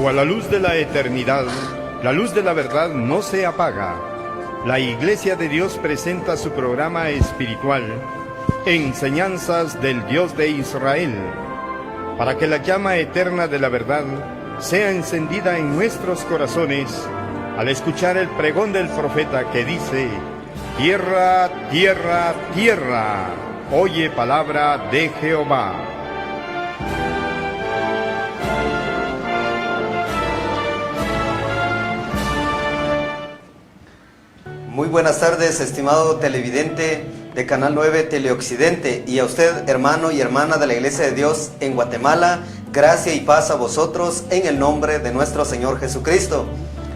o a la luz de la eternidad, la luz de la verdad no se apaga. La Iglesia de Dios presenta su programa espiritual, Enseñanzas del Dios de Israel, para que la llama eterna de la verdad sea encendida en nuestros corazones al escuchar el pregón del profeta que dice: tierra, tierra, tierra, oye palabra de Jehová. Muy buenas tardes, estimado televidente de Canal 9 Teleoccidente, y a usted, hermano y hermana de la Iglesia de Dios en Guatemala, gracia y paz a vosotros en el nombre de nuestro Señor Jesucristo.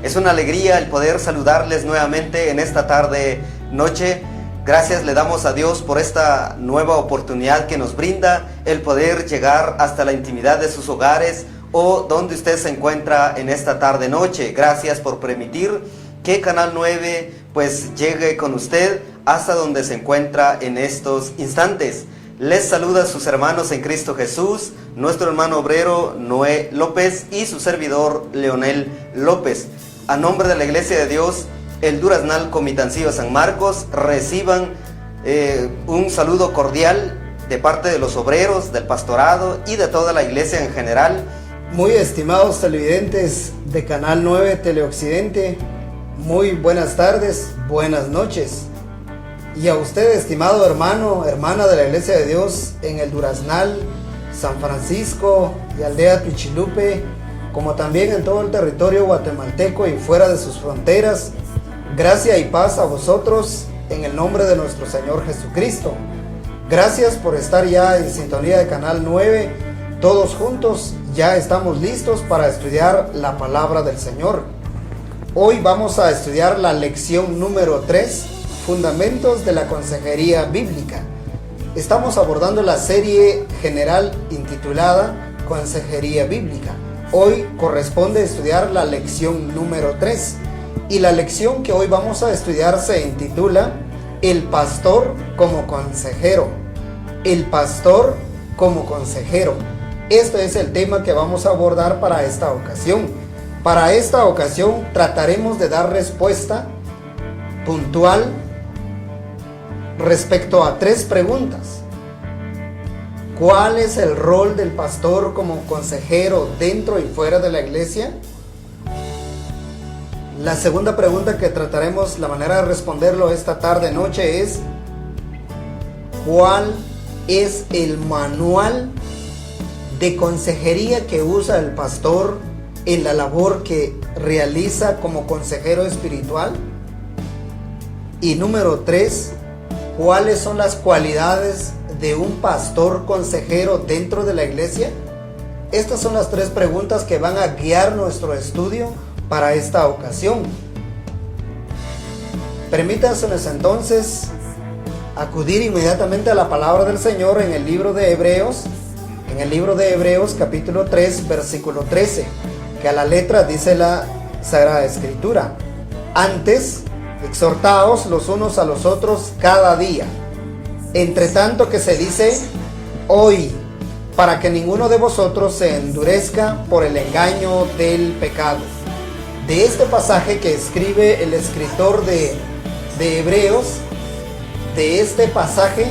Es una alegría el poder saludarles nuevamente en esta tarde noche. Gracias le damos a Dios por esta nueva oportunidad que nos brinda, el poder llegar hasta la intimidad de sus hogares o donde usted se encuentra en esta tarde noche. Gracias por permitir que Canal 9 pues llegue con usted hasta donde se encuentra en estos instantes. Les saluda a sus hermanos en Cristo Jesús, nuestro hermano obrero Noé López y su servidor Leonel López. A nombre de la Iglesia de Dios, el Duraznal Comitancillo San Marcos, reciban un saludo cordial de parte de los obreros, del pastorado y de toda la iglesia en general. Muy estimados televidentes de Canal 9 Teleoccidente, muy buenas tardes, buenas noches. Y a usted, estimado hermano, hermana de la Iglesia de Dios en el Duraznal, San Francisco y Aldea Pichilupe, como también en todo el territorio guatemalteco y fuera de sus fronteras, gracia y paz a vosotros en el nombre de nuestro Señor Jesucristo. Gracias por estar ya en sintonía de Canal 9. Todos juntos ya estamos listos para estudiar la palabra del Señor. Hoy vamos a estudiar la lección número 3, Fundamentos de la Consejería Bíblica. Estamos abordando la serie general intitulada Consejería Bíblica. Hoy corresponde estudiar la lección número 3 y la lección que hoy vamos a estudiar se intitula El pastor como consejero. El pastor como consejero. Este es el tema que vamos a abordar para esta ocasión. Para esta ocasión trataremos de dar respuesta puntual respecto a 3 preguntas. ¿Cuál es el rol del pastor como consejero dentro y fuera de la iglesia? La segunda pregunta que trataremos, la manera de responderlo esta tarde noche es: ¿cuál es el manual de consejería que usa el pastor en la labor que realiza como consejero espiritual? Y número 3, ¿cuáles son las cualidades de un pastor consejero dentro de la iglesia? Estas son las 3 preguntas que van a guiar nuestro estudio para esta ocasión. Permítanos entonces acudir inmediatamente a la palabra del Señor en el libro de Hebreos, capítulo 3, versículo 13, que a la letra dice la Sagrada Escritura: antes, exhortaos los unos a los otros cada día, entre tanto que se dice hoy, para que ninguno de vosotros se endurezca por el engaño del pecado. De este pasaje que escribe el escritor de Hebreos, de este pasaje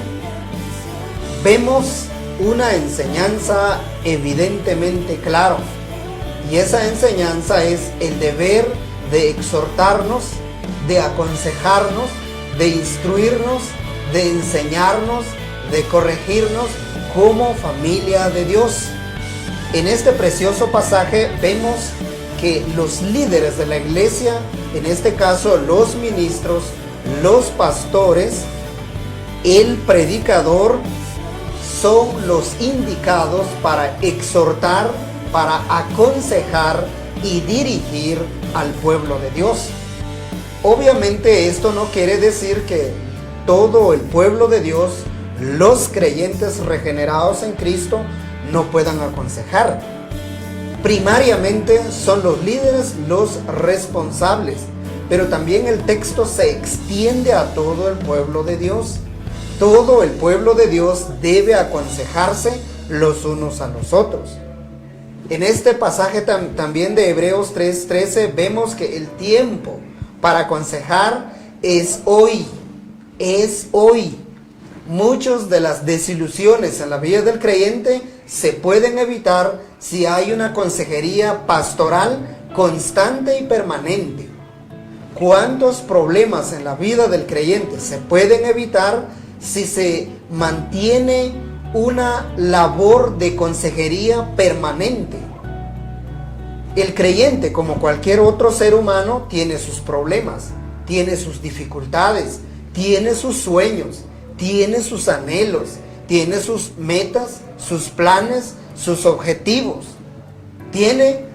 vemos una enseñanza evidentemente clara. Y esa enseñanza es el deber de exhortarnos, de aconsejarnos, de instruirnos, de enseñarnos, de corregirnos como familia de Dios. En este precioso pasaje vemos que los líderes de la iglesia, en este caso los ministros, los pastores, el predicador, son los indicados para exhortar, para aconsejar y dirigir al pueblo de Dios. Obviamente esto no quiere decir que todo el pueblo de Dios, los creyentes regenerados en Cristo, no puedan aconsejar. Primariamente son los líderes los responsables, pero también el texto se extiende a todo el pueblo de Dios. Todo el pueblo de Dios debe aconsejarse los unos a los otros. En este pasaje también de Hebreos 3:13 vemos que el tiempo para aconsejar es hoy. Es hoy. Muchas de las desilusiones en la vida del creyente se pueden evitar si hay una consejería pastoral constante y permanente. ¿Cuántos problemas en la vida del creyente se pueden evitar si se mantiene una labor de consejería permanente? El creyente, como cualquier otro ser humano, tiene sus problemas, tiene sus dificultades, tiene sus sueños, tiene sus anhelos, tiene sus metas, sus planes, sus objetivos. Tiene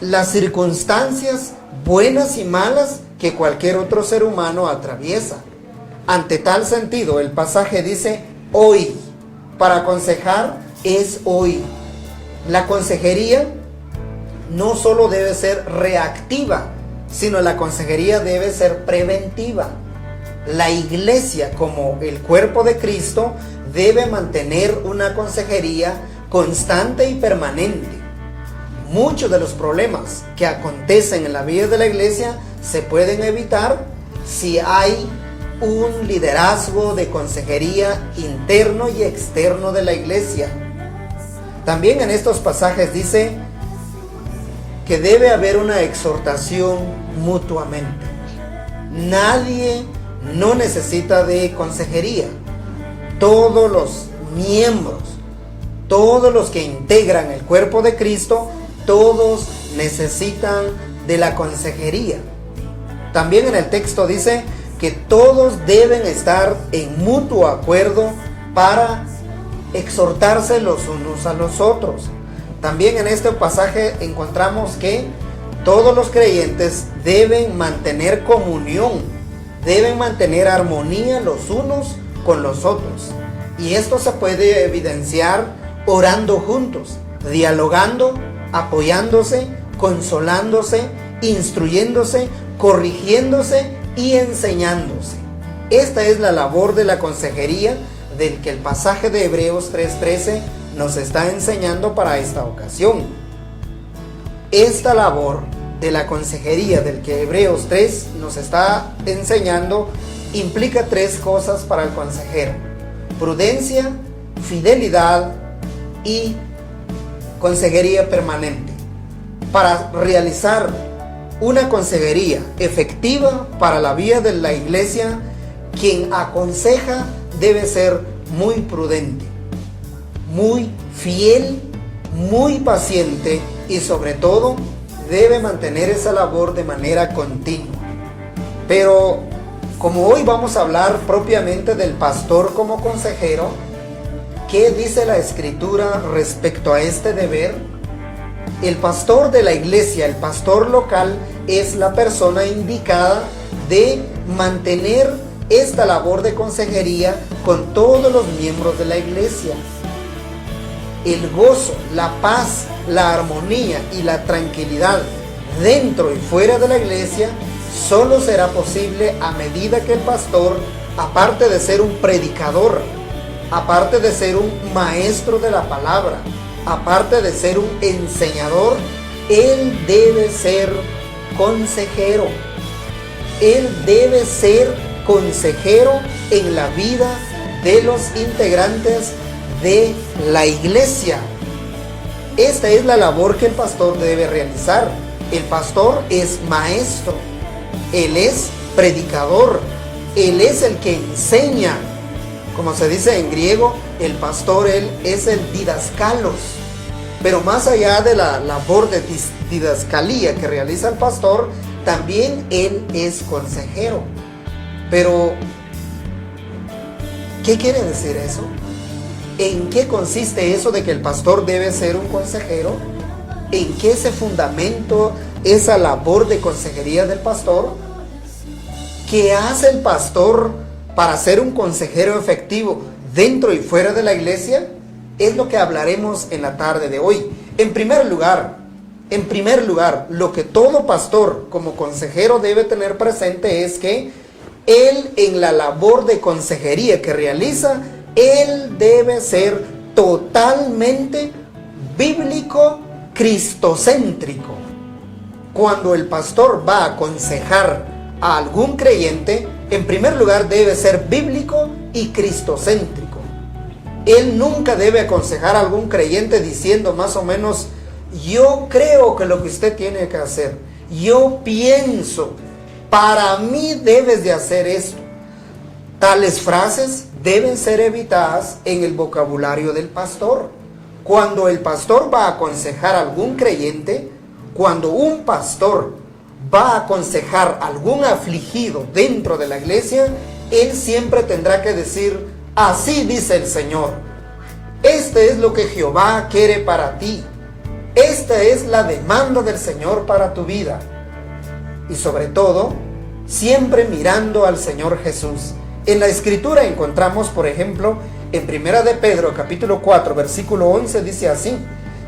las circunstancias buenas y malas que cualquier otro ser humano atraviesa. Ante tal sentido, el pasaje dice hoy. Para aconsejar es hoy. La consejería no solo debe ser reactiva, sino la consejería debe ser preventiva. La iglesia, como el cuerpo de Cristo, debe mantener una consejería constante y permanente. Muchos de los problemas que acontecen en la vida de la iglesia se pueden evitar si hay un liderazgo de consejería interno y externo de la iglesia. También en estos pasajes dice que debe haber una exhortación mutuamente. Nadie no necesita de consejería. Todos los miembros, todos los que integran el cuerpo de Cristo, todos necesitan de la consejería. También en el texto dice que todos deben estar en mutuo acuerdo para exhortarse los unos a los otros. También en este pasaje encontramos que todos los creyentes deben mantener comunión, deben mantener armonía los unos con los otros. Y esto se puede evidenciar orando juntos, dialogando, apoyándose, consolándose, instruyéndose, corrigiéndose y enseñándose. Esta es la labor de la consejería del que el pasaje de Hebreos 3:13 nos está enseñando para esta ocasión. Esta labor de la consejería del que Hebreos 3 nos está enseñando implica tres cosas para el consejero: prudencia, fidelidad y consejería permanente. Para realizar una consejería efectiva para la vida de la iglesia, quien aconseja debe ser muy prudente, muy fiel, muy paciente y sobre todo debe mantener esa labor de manera continua. Pero como hoy vamos a hablar propiamente del pastor como consejero, ¿qué dice la Escritura respecto a este deber? El pastor de la iglesia, el pastor local, es la persona indicada de mantener esta labor de consejería con todos los miembros de la iglesia. El gozo, la paz, la armonía y la tranquilidad dentro y fuera de la iglesia solo será posible a medida que el pastor, aparte de ser un predicador, aparte de ser un maestro de la palabra, aparte de ser un enseñador, él debe ser consejero. Él debe ser consejero en la vida de los integrantes de la iglesia. Esta es la labor que el pastor debe realizar. El pastor es maestro, él es predicador, él es el que enseña. Como se dice en griego, el pastor, él es el didaskalos. Pero más allá de la labor de didascalía que realiza el pastor, también él es consejero. Pero, ¿qué quiere decir eso? ¿En qué consiste eso de que el pastor debe ser un consejero? ¿En qué se fundamenta esa labor de consejería del pastor? ¿Qué hace el pastor para ser un consejero efectivo dentro y fuera de la iglesia? Es lo que hablaremos en la tarde de hoy. En primer lugar, lo que todo pastor como consejero debe tener presente es que él, en la labor de consejería que realiza, él debe ser totalmente bíblico cristocéntrico. Cuando el pastor va a aconsejar a algún creyente, en primer lugar debe ser bíblico y cristocéntrico. Él nunca debe aconsejar a algún creyente diciendo más o menos: yo creo que lo que usted tiene que hacer, yo pienso, para mí debes de hacer esto. Tales frases deben ser evitadas en el vocabulario del pastor. Cuando el pastor va a aconsejar a algún creyente, cuando un pastor va a aconsejar a algún afligido dentro de la iglesia, él siempre tendrá que decir: así dice el Señor, este es lo que Jehová quiere para ti, esta es la demanda del Señor para tu vida. Y sobre todo, siempre mirando al Señor Jesús. En la Escritura encontramos, por ejemplo, en 1 de Pedro, capítulo 4, versículo 11, dice así: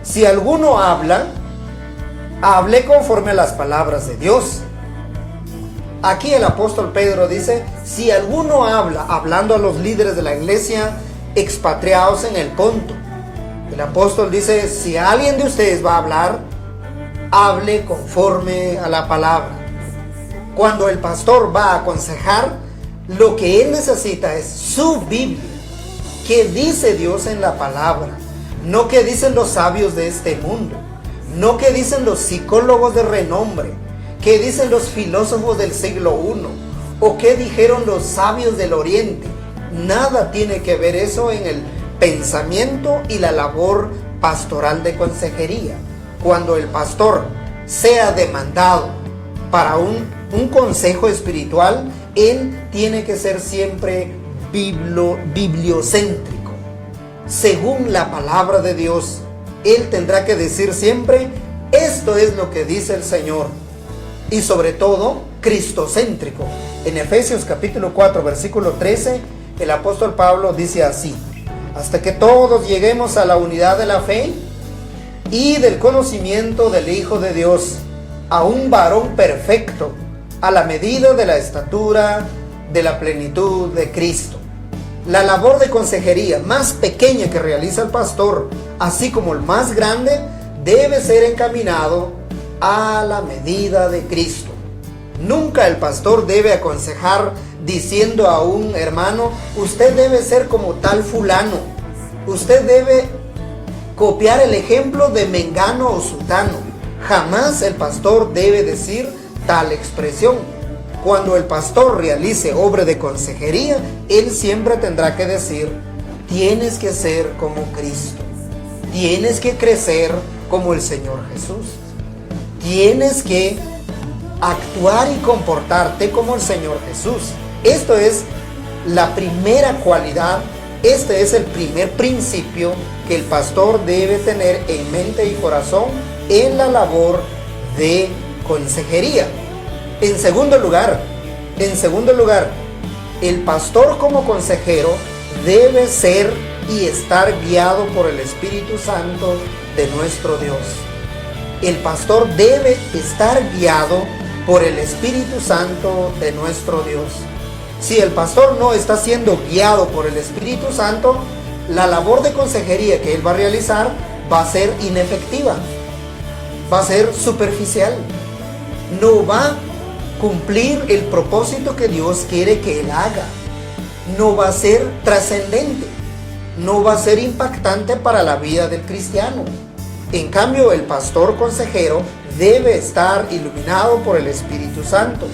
si alguno habla, hable conforme a las palabras de Dios. Aquí el apóstol Pedro dice: si alguno habla, hablando a los líderes de la iglesia expatriados en el Ponto. El apóstol dice: si alguien de ustedes va a hablar, hable conforme a la palabra. Cuando el pastor va a aconsejar, lo que él necesita es su Biblia. ¿Qué dice Dios en la palabra? No qué dicen los sabios de este mundo, no qué dicen los psicólogos de renombre, qué dicen los filósofos del siglo I, o qué dijeron los sabios del Oriente. Nada tiene que ver eso en el pensamiento y la labor pastoral de consejería. Cuando el pastor sea demandado para un consejo espiritual, él tiene que ser siempre bibliocéntrico. Según la palabra de Dios, él tendrá que decir siempre: esto es lo que dice el Señor. Y sobre todo, cristocéntrico. En Efesios capítulo 4, versículo 13, el apóstol Pablo dice así: hasta que todos lleguemos a la unidad de la fe y del conocimiento del Hijo de Dios, a un varón perfecto, a la medida de la estatura de la plenitud de Cristo. La labor de consejería más pequeña que realiza el pastor, así como el más grande, debe ser encaminado a la medida de Cristo. Nunca el pastor debe aconsejar diciendo a un hermano: usted debe ser como tal fulano, usted debe copiar el ejemplo de mengano o sutano. Jamás el pastor debe decir tal expresión. Cuando el pastor realice obra de consejería, él siempre tendrá que decir: tienes que ser como Cristo, tienes que crecer como el Señor Jesús, tienes que actuar y comportarte como el Señor Jesús. Esto es la primera cualidad, este es el primer principio que el pastor debe tener en mente y corazón en la labor de consejería. En segundo lugar, el pastor como consejero debe ser y estar guiado por el Espíritu Santo de nuestro Dios. El pastor debe estar guiado por el Espíritu Santo de nuestro Dios. Si el pastor no está siendo guiado por el Espíritu Santo, la labor de consejería que él va a realizar va a ser inefectiva, va a ser superficial, no va a cumplir el propósito que Dios quiere que él haga, no va a ser trascendente, no va a ser impactante para la vida del cristiano. En cambio, el pastor consejero debe estar iluminado por el Espíritu Santo.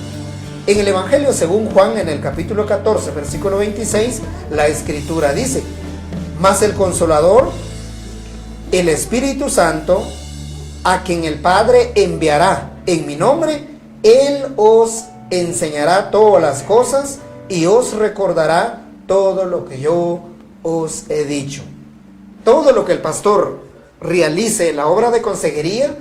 En el Evangelio según Juan, en el capítulo 14, versículo 26, la Escritura dice: mas el Consolador, el Espíritu Santo, a quien el Padre enviará en mi nombre, Él os enseñará todas las cosas y os recordará todo lo que yo os he dicho. Todo lo que el pastor realice en la obra de consejería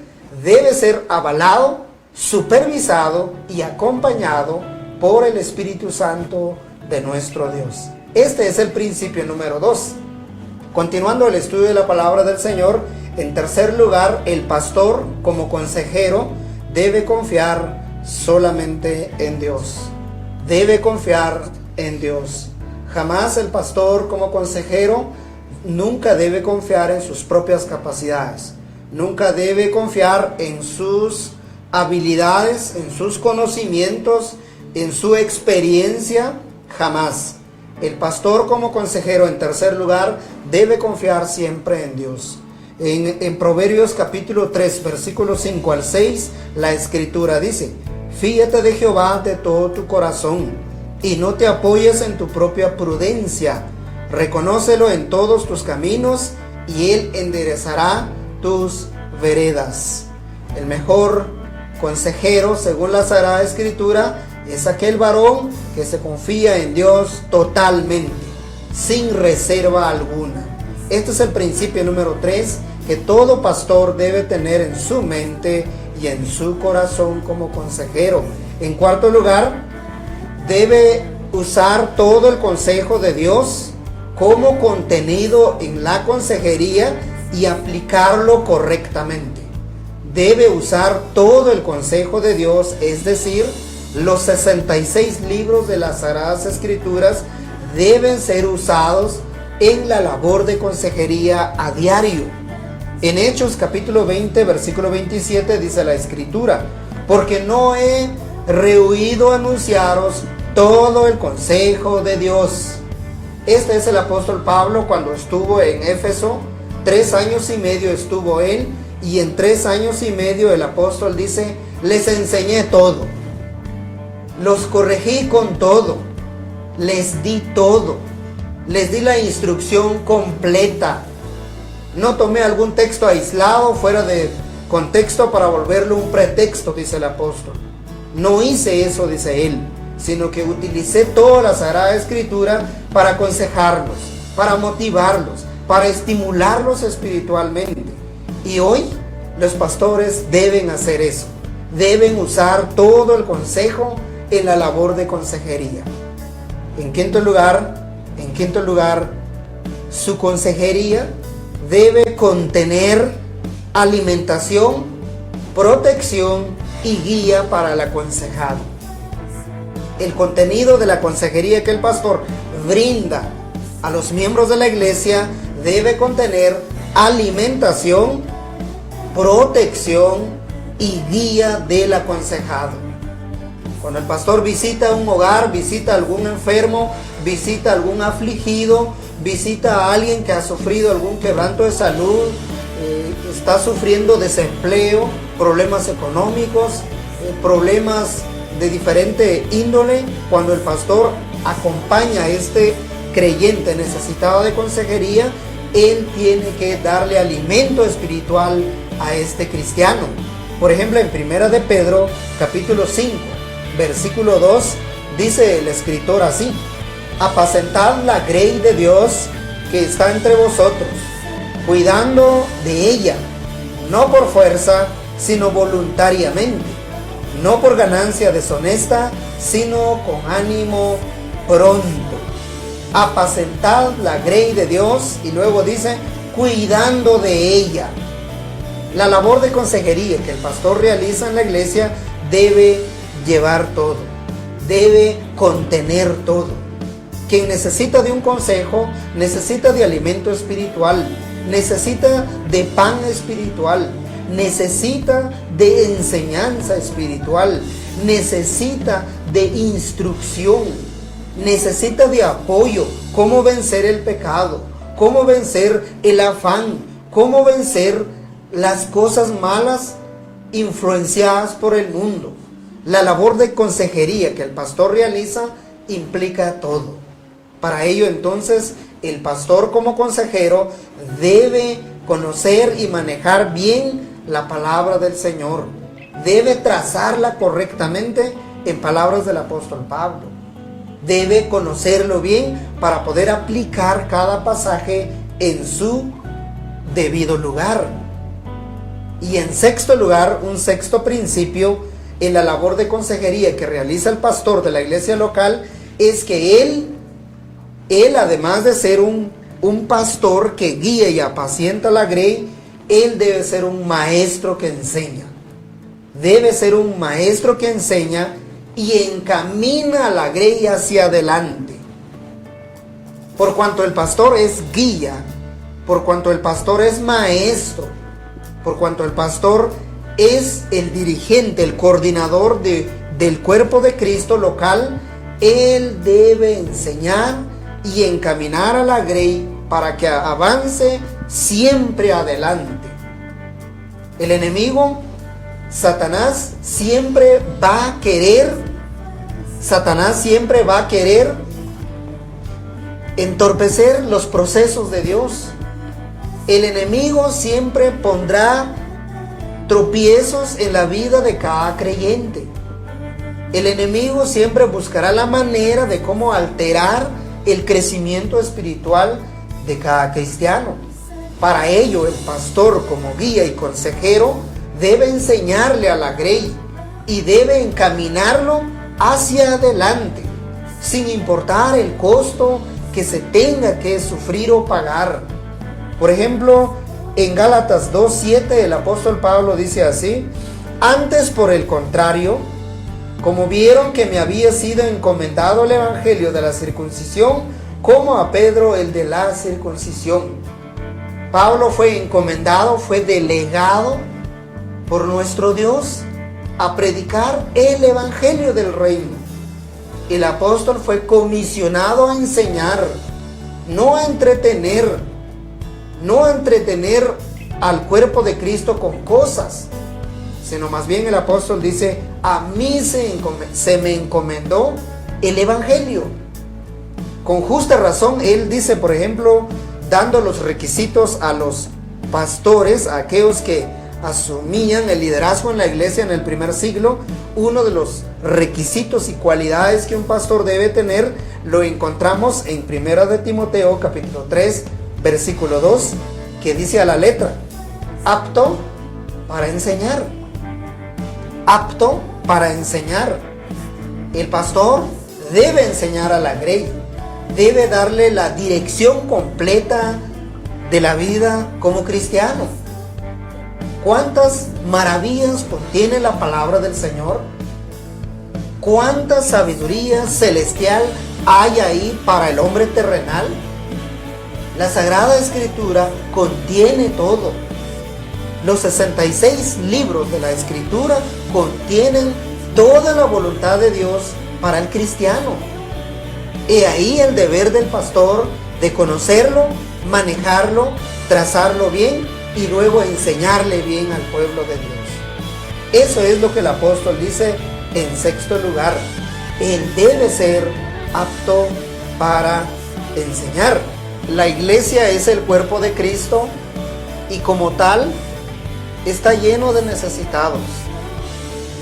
debe ser avalado, supervisado y acompañado por el Espíritu Santo de nuestro Dios. Este es el principio número 2. Continuando el estudio de la palabra del Señor, en tercer lugar, el pastor como consejero debe confiar solamente en Dios. Debe confiar en Dios. Jamás el pastor como consejero nunca debe confiar en sus propias capacidades. nunca debe confiar en sus habilidades, en sus conocimientos, en su experiencia, jamás. El pastor como consejero, en tercer lugar, debe confiar siempre en Dios. En Proverbios capítulo 3, versículos 5 al 6, la escritura dice: fíate de Jehová de todo tu corazón y no te apoyes en tu propia prudencia. Reconócelo en todos tus caminos y Él enderezará tus veredas. El mejor consejero, según la Sagrada Escritura, es aquel varón que se confía en Dios totalmente, sin reserva alguna. Este es el principio número 3 que todo pastor debe tener en su mente y en su corazón como consejero. En cuarto lugar, debe usar todo el consejo de Dios como contenido en la consejería y aplicarlo correctamente. Debe usar todo el consejo de Dios, es decir, los 66 libros de las Sagradas Escrituras deben ser usados en la labor de consejería a diario. En Hechos capítulo 20, versículo 27 dice la Escritura: porque no he rehuido anunciaros todo el consejo de Dios. Este es el apóstol Pablo cuando estuvo en Éfeso. 3 años y medio estuvo él, y en 3 años y medio el apóstol dice: les enseñé todo, los corregí con todo, les di todo, les di la instrucción completa. No tomé algún texto aislado fuera de contexto para volverlo un pretexto, dice el apóstol. No hice eso, dice él, sino que utilicé toda la Sagrada Escritura para aconsejarlos, para motivarlos, para estimularlos espiritualmente. Y hoy los pastores deben hacer eso, deben usar todo el consejo en la labor de consejería. En quinto lugar, su consejería debe contener alimentación, protección y guía para el aconsejado. El contenido de la consejería que el pastor brinda a los miembros de la iglesia debe contener alimentación, protección y guía del aconsejado. Cuando el pastor visita un hogar, visita a algún enfermo, visita a algún afligido, visita a alguien que ha sufrido algún quebranto de salud, está sufriendo desempleo, problemas económicos, problemas de diferente índole, cuando el pastor acompaña a este creyente necesitado de consejería, él tiene que darle alimento espiritual a este cristiano. Por ejemplo, en Primera de Pedro, capítulo 5, versículo 2, dice el escritor así: apacentad la grey de Dios que está entre vosotros, cuidando de ella, no por fuerza, sino voluntariamente, no por ganancia deshonesta, sino con ánimo pronto. Apacentad la grey de Dios, y luego dice, cuidando de ella. La labor de consejería que el pastor realiza en la iglesia debe llevar todo, debe contener todo. Quien necesita de un consejo, necesita de alimento espiritual, necesita de pan espiritual, necesita de enseñanza espiritual, necesita de instrucción, necesita de apoyo, cómo vencer el pecado, cómo vencer el afán, cómo vencer las cosas malas influenciadas por el mundo. La labor de consejería que el pastor realiza implica todo. Para ello, entonces, el pastor como consejero debe conocer y manejar bien la palabra del Señor. Debe trazarla correctamente en palabras del apóstol Pablo. Debe conocerlo bien para poder aplicar cada pasaje en su debido lugar. Y en sexto lugar, un sexto principio en la labor de consejería que realiza el pastor de la iglesia local es que él además de ser un pastor que guía y apacienta la grey, él debe ser un maestro que enseña. Debe ser un maestro que enseña y encamina a la grey hacia adelante. Por cuanto el pastor es guía, por cuanto el pastor es maestro, por cuanto el pastor es el dirigente, el coordinador del cuerpo de Cristo local. Él debe enseñar y encaminar a la grey para que avance siempre adelante. El enemigo, Satanás, siempre va a querer entorpecer los procesos de Dios. El enemigo siempre pondrá tropiezos en la vida de cada creyente. El enemigo siempre buscará la manera de cómo alterar el crecimiento espiritual de cada cristiano. Para ello, el pastor, como guía y consejero, debe enseñarle a la grey y debe encaminarlo hacia adelante, sin importar el costo que se tenga que sufrir o pagar. Por ejemplo, en Gálatas 2:7 el apóstol Pablo dice así: antes, por el contrario, como vieron que me había sido encomendado el evangelio de la circuncisión, como a Pedro el de la circuncisión. Pablo fue encomendado, fue delegado por nuestro Dios a predicar el evangelio del reino. El apóstol fue comisionado a enseñar, no a entretener al cuerpo de Cristo con cosas, sino más bien el apóstol dice: a mí se me encomendó el evangelio. Con justa razón, él dice, por ejemplo, dando los requisitos a los pastores, a aquellos que asumían el liderazgo en la iglesia en el primer siglo, uno de los requisitos y cualidades que un pastor debe tener lo encontramos en 1 de Timoteo capítulo 3 versículo 2, que dice a la letra: apto para enseñar. Apto para enseñar. El pastor debe enseñar a la grey, debe darle la dirección completa de la vida como cristiano. ¿Cuántas maravillas contiene la palabra del Señor? ¿Cuánta sabiduría celestial hay ahí para el hombre terrenal? La Sagrada Escritura contiene todo. Los 66 libros de la Escritura contienen toda la voluntad de Dios para el cristiano. He ahí el deber del pastor de conocerlo, manejarlo, trazarlo bien y luego enseñarle bien al pueblo de Dios. Eso es lo que el apóstol dice en sexto lugar. Él debe ser apto para enseñar. La iglesia es el cuerpo de Cristo y como tal está lleno de necesitados.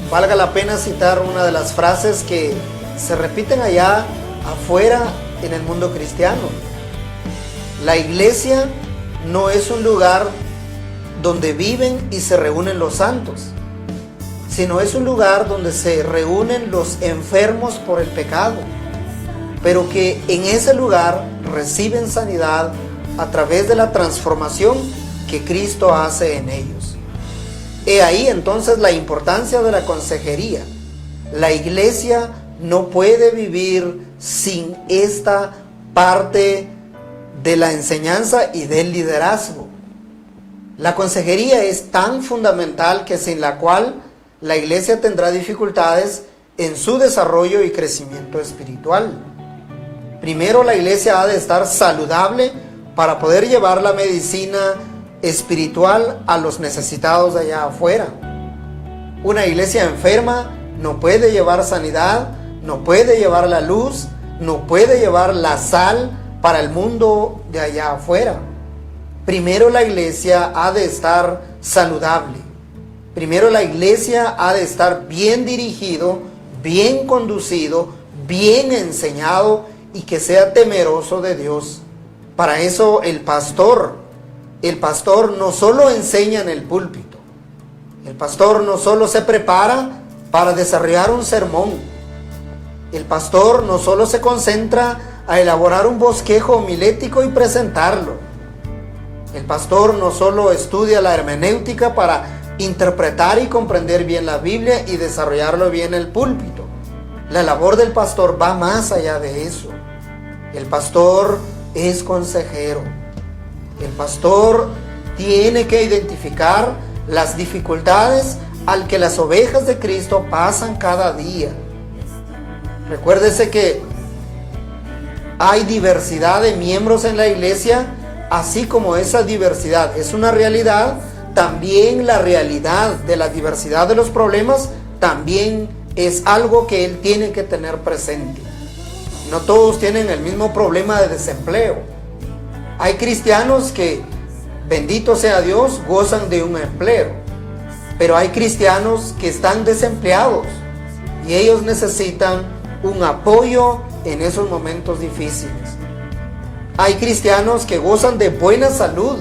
Valga la pena citar una de las frases que se repiten allá afuera en el mundo cristiano. La iglesia no es un lugar donde viven y se reúnen los santos, sino es un lugar donde se reúnen los enfermos por el pecado, pero que en ese lugar reciben sanidad a través de la transformación que Cristo hace en ellos. He ahí entonces la importancia de la consejería. La iglesia no puede vivir sin esta parte de la enseñanza y del liderazgo. La consejería es tan fundamental que sin la cual la iglesia tendrá dificultades en su desarrollo y crecimiento espiritual. Primero, la iglesia ha de estar saludable para poder llevar la medicina espiritual a los necesitados de allá afuera. Una iglesia enferma no puede llevar sanidad, no puede llevar la luz, no puede llevar la sal para el mundo de allá afuera. Primero la iglesia ha de estar saludable. Primero la iglesia ha de estar bien dirigido, bien conducido, bien enseñado y que sea temeroso de Dios. Para eso el pastor no solo enseña en el púlpito. El pastor no solo se prepara para desarrollar un sermón. El pastor no solo se concentra a elaborar un bosquejo homilético y presentarlo. El pastor no solo estudia la hermenéutica para interpretar y comprender bien la Biblia y desarrollarlo bien en el púlpito. La labor del pastor va más allá de eso. El pastor es consejero. El pastor tiene que identificar las dificultades al que las ovejas de Cristo pasan cada día. Recuérdese que hay diversidad de miembros en la iglesia, así como esa diversidad es una realidad, también la realidad de la diversidad de los problemas también es algo que él tiene que tener presente. No todos tienen el mismo problema de desempleo. Hay cristianos que, bendito sea Dios, gozan de un empleo, pero hay cristianos que están desempleados y ellos necesitan un apoyo en esos momentos difíciles. Hay cristianos que gozan de buena salud,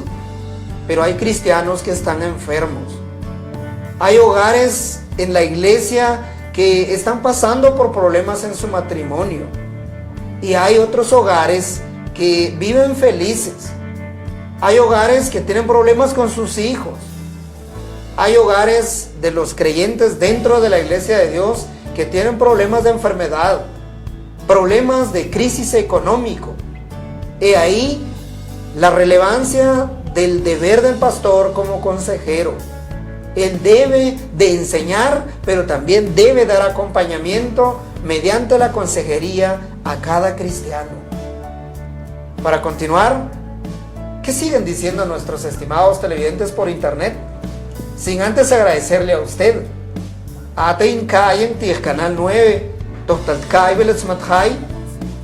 pero hay cristianos que están enfermos. Hay hogares en la iglesia que están pasando por problemas en su matrimonio, y hay otros hogares que viven felices. Hay hogares que tienen problemas con sus hijos. Hay hogares de los creyentes dentro de la iglesia de Dios que tienen problemas de enfermedad, problemas de crisis económico. He ahí la relevancia del deber del pastor como consejero. Él debe de enseñar, pero también debe dar acompañamiento mediante la consejería a cada cristiano. Para continuar, ¿qué siguen diciendo nuestros estimados televidentes por internet? Sin antes agradecerle a usted. Atein Kayen Tig Canal 9, Total Kaibeles Mathai,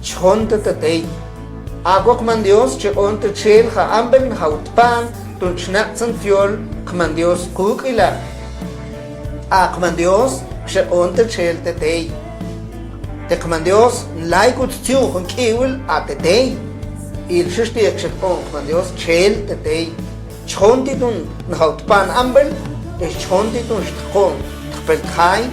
Chonte Tetei. Agua man Dios, Cheonte Chel, Haamben, Hautpan, Tunchnatzen Fiol, Kman Dios Kukila. Akman Dios, Cheonte Chel Tetei. Tekman Dios, Laikut Tiu, Hun Kiwil, Atetei. Il Shishtiak Chepon, Kman Dios, Chel Tetei. Chontitun, Hautpan Ambel, es Chontitun Shtkon, Tpelkai,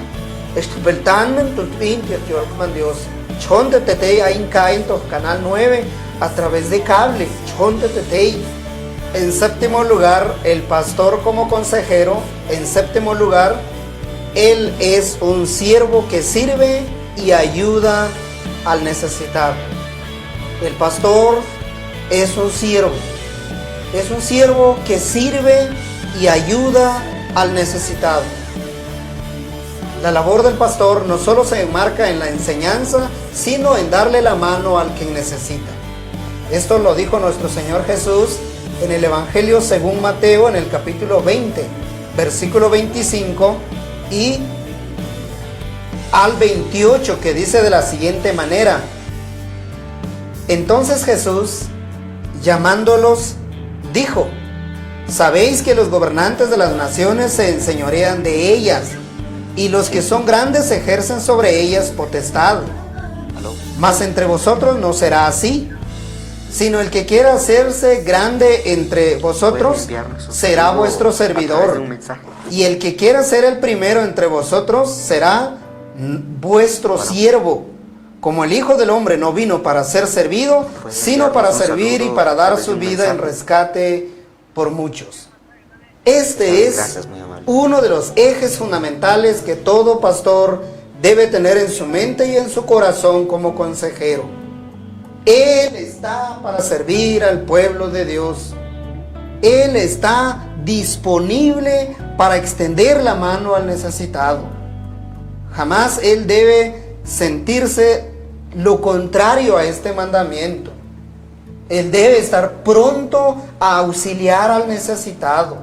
Estpeltan, Tuntpin, Tiol, Kman Dios. Chonte Tetei, Ain Kain, Canal 9. A través de cable, Chonte Tetei. En séptimo lugar, el pastor como consejero. En séptimo lugar, él es un siervo que sirve y ayuda al necesitado. El pastor es un siervo. Es un siervo que sirve y ayuda al necesitado. La labor del pastor no solo se enmarca en la enseñanza, sino en darle la mano al quien necesita. Esto lo dijo nuestro Señor Jesús en el Evangelio según Mateo, en el capítulo 20, versículo 25 y al 28, que dice de la siguiente manera: entonces Jesús, llamándolos, dijo: sabéis que los gobernantes de las naciones se enseñorean de ellas, y los que son grandes ejercen sobre ellas potestad. Mas entre vosotros no será así, sino el que quiera hacerse grande entre vosotros será vuestro servidor, y el que quiera ser el primero entre vosotros será vuestro siervo. Como el Hijo del Hombre no vino para ser servido, sino para servir y para dar su vida en rescate por muchos. Este es uno de los ejes fundamentales que todo pastor debe tener en su mente y en su corazón como consejero. Él está para servir al pueblo de Dios. Él está disponible para extender la mano al necesitado. Jamás él debe sentirse lo contrario a este mandamiento. Él debe estar pronto a auxiliar al necesitado.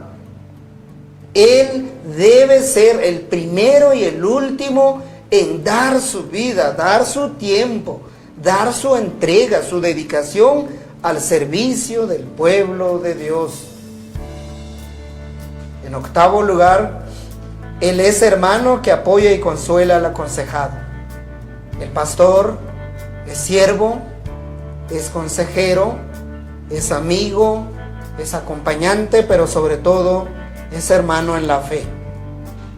Él debe ser el primero y el último en dar su vida, dar su tiempo, dar su entrega, su dedicación al servicio del pueblo de Dios. En octavo lugar, él es hermano que apoya y consuela al aconsejado. El pastor es siervo, es consejero, es amigo, es acompañante, pero sobre todo es hermano en la fe.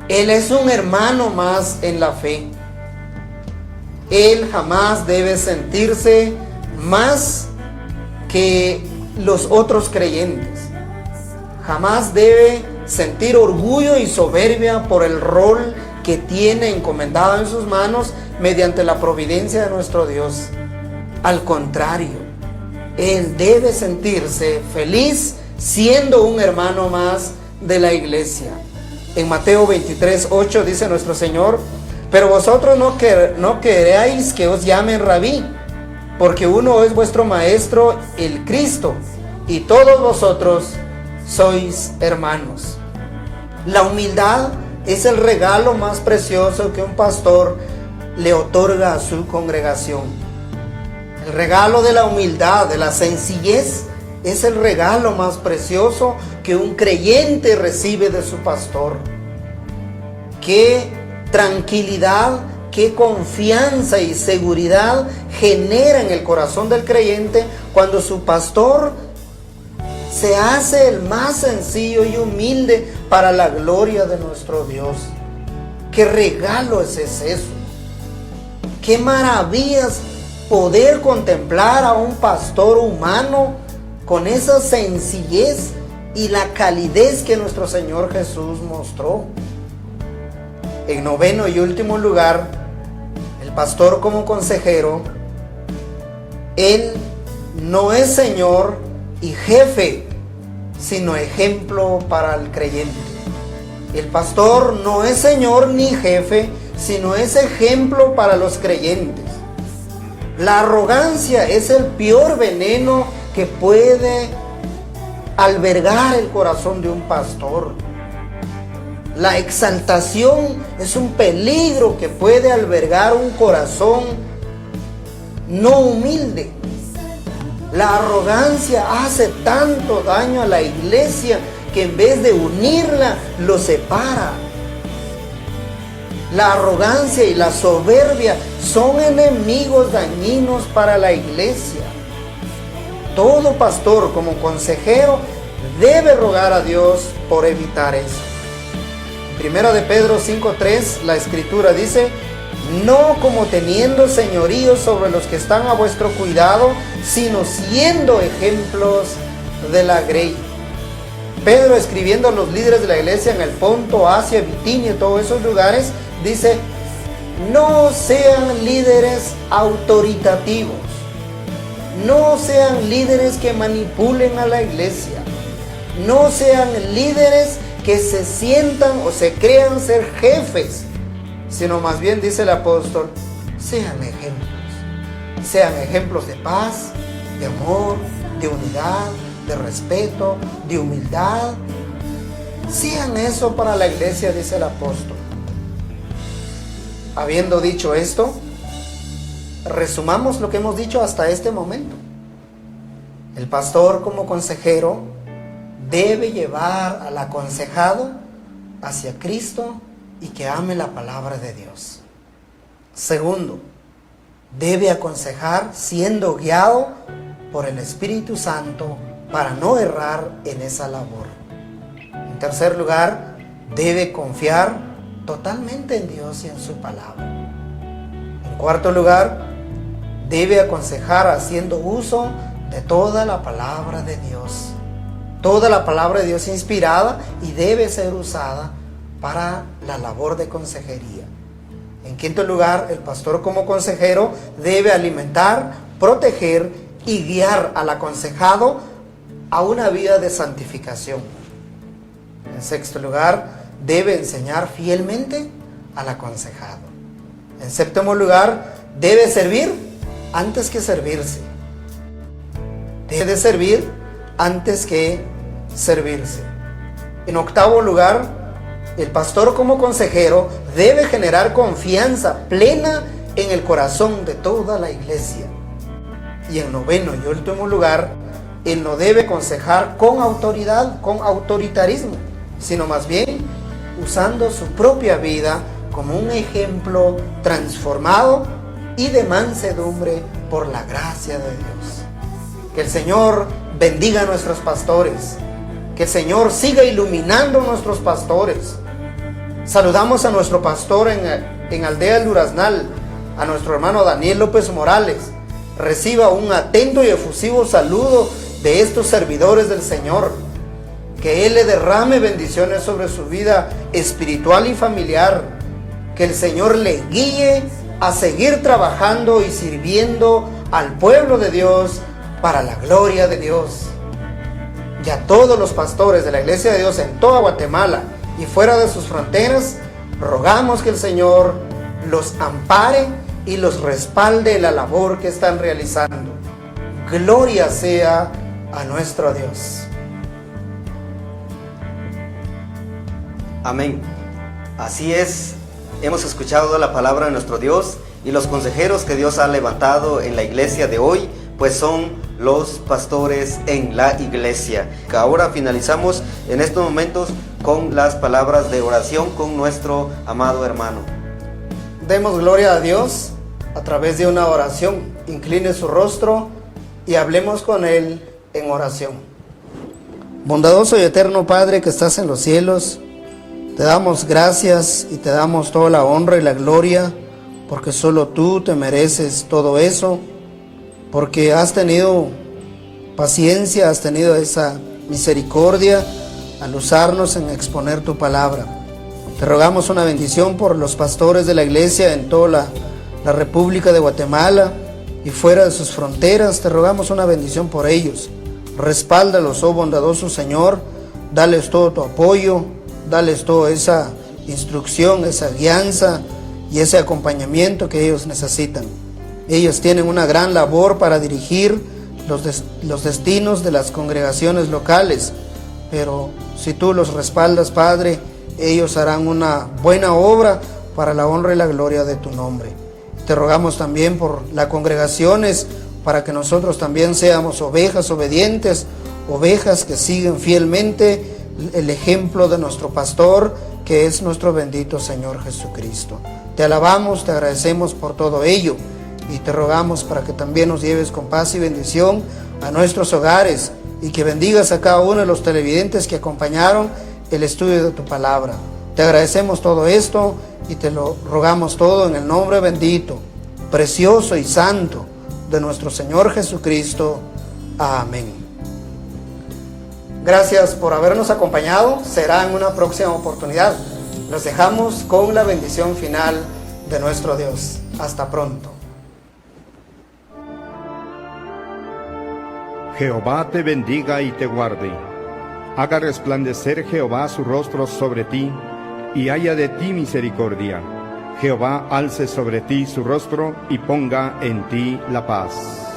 Él es un hermano más en la fe. Él jamás debe sentirse más que los otros creyentes. Jamás debe sentir orgullo y soberbia por el rol que tiene encomendado en sus manos mediante la providencia de nuestro Dios. Al contrario, él debe sentirse feliz siendo un hermano más de la iglesia. En Mateo 23:8 dice nuestro Señor: pero vosotros no queréis que os llamen rabí, porque uno es vuestro maestro, el Cristo, y todos vosotros sois hermanos. La humildad es el regalo más precioso que un pastor le otorga a su congregación. El regalo de la humildad, de la sencillez, es el regalo más precioso que un creyente recibe de su pastor. Qué tranquilidad, qué confianza y seguridad genera en el corazón del creyente cuando su pastor se hace el más sencillo y humilde para la gloria de nuestro Dios. Qué regalo es eso. Qué maravillas poder contemplar a un pastor humano con esa sencillez y la calidez que nuestro Señor Jesús mostró. En noveno y último lugar, el pastor como consejero, él no es Señor y jefe, sino ejemplo para el creyente. El pastor no es Señor ni jefe, sino es ejemplo para los creyentes. La arrogancia es el peor veneno que puede albergar el corazón de un pastor. La exaltación es un peligro que puede albergar un corazón no humilde. La arrogancia hace tanto daño a la iglesia que en vez de unirla, lo separa. La arrogancia y la soberbia son enemigos dañinos para la iglesia. Todo pastor como consejero debe rogar a Dios por evitar eso. Primera de Pedro 5:3, la escritura dice: no como teniendo señorío sobre los que están a vuestro cuidado, sino siendo ejemplos de la grey. Pedro, escribiendo a los líderes de la iglesia en el Ponto, Asia, Bitinia y todos esos lugares, dice: no sean líderes autoritativos, no sean líderes que manipulen a la iglesia, no sean líderes que se sientan o se crean ser jefes, sino más bien, dice el apóstol, sean ejemplos de paz, de amor, de unidad, de respeto, de humildad. Sean eso para la iglesia, dice el apóstol. Habiendo dicho esto, resumamos lo que hemos dicho hasta este momento. El pastor como consejero debe llevar al aconsejado hacia Cristo y que ame la palabra de Dios. Segundo, debe aconsejar siendo guiado por el Espíritu Santo para no errar en esa labor. En tercer lugar, debe confiar totalmente en Dios y en su palabra. En cuarto lugar, debe aconsejar haciendo uso de toda la palabra de Dios. Toda la palabra de Dios inspirada y debe ser usada para la labor de consejería. En quinto lugar, el pastor como consejero debe alimentar, proteger y guiar al aconsejado a una vida de santificación. En sexto lugar, debe enseñar fielmente al aconsejado. En séptimo lugar, debe servir antes que servirse. Debe servir antes que servirse. En octavo lugar, el pastor como consejero debe generar confianza plena en el corazón de toda la iglesia. Y en noveno y último lugar, él no debe aconsejar con autoridad, con autoritarismo, sino más bien usando su propia vida como un ejemplo transformado y de mansedumbre por la gracia de Dios. Que el Señor bendiga a nuestros pastores. Que el Señor siga iluminando a nuestros pastores. Saludamos a nuestro pastor en Aldea El Duraznal, a nuestro hermano Daniel López Morales. Reciba un atento y efusivo saludo de estos servidores del Señor. Que Él le derrame bendiciones sobre su vida espiritual y familiar. Que el Señor le guíe a seguir trabajando y sirviendo al pueblo de Dios para la gloria de Dios. que a todos los pastores de la Iglesia de Dios en toda Guatemala y fuera de sus fronteras, rogamos que el Señor los ampare y los respalde en la labor que están realizando. Gloria sea a nuestro Dios. Amén. Así es, hemos escuchado la palabra de nuestro Dios y los consejeros que Dios ha levantado en la iglesia de hoy, pues son los pastores en la iglesia. Ahora finalizamos en estos momentos con las palabras de oración con nuestro amado hermano. Demos gloria a Dios a través de una oración. Incline su rostro y hablemos con Él en oración. Bondadoso y eterno Padre que estás en los cielos, te damos gracias y te damos toda la honra y la gloria, porque solo tú te mereces todo eso, porque has tenido paciencia, has tenido esa misericordia al usarnos en exponer tu palabra. Te rogamos una bendición por los pastores de la iglesia en toda la República de Guatemala y fuera de sus fronteras. Te rogamos una bendición por ellos. Respáldalos, oh bondadoso Señor, dales todo tu apoyo, dales toda esa instrucción, esa guianza y ese acompañamiento que ellos necesitan. Ellos tienen una gran labor para dirigir los destinos de las congregaciones locales, pero si tú los respaldas, Padre, ellos harán una buena obra para la honra y la gloria de tu nombre. Te rogamos también por las congregaciones, para que nosotros también seamos ovejas obedientes, ovejas que siguen fielmente el ejemplo de nuestro pastor, que es nuestro bendito Señor Jesucristo. Te alabamos, te agradecemos por todo ello y te rogamos para que también nos lleves con paz y bendición a nuestros hogares y que bendigas a cada uno de los televidentes que acompañaron el estudio de tu palabra. Te agradecemos todo esto y te lo rogamos todo en el nombre bendito, precioso y santo de nuestro Señor Jesucristo. Amén. Gracias por habernos acompañado. Será en una próxima oportunidad. Los dejamos con la bendición final de nuestro Dios. Hasta pronto. Jehová te bendiga y te guarde. Haga resplandecer Jehová su rostro sobre ti y haya de ti misericordia. Jehová alce sobre ti su rostro y ponga en ti la paz.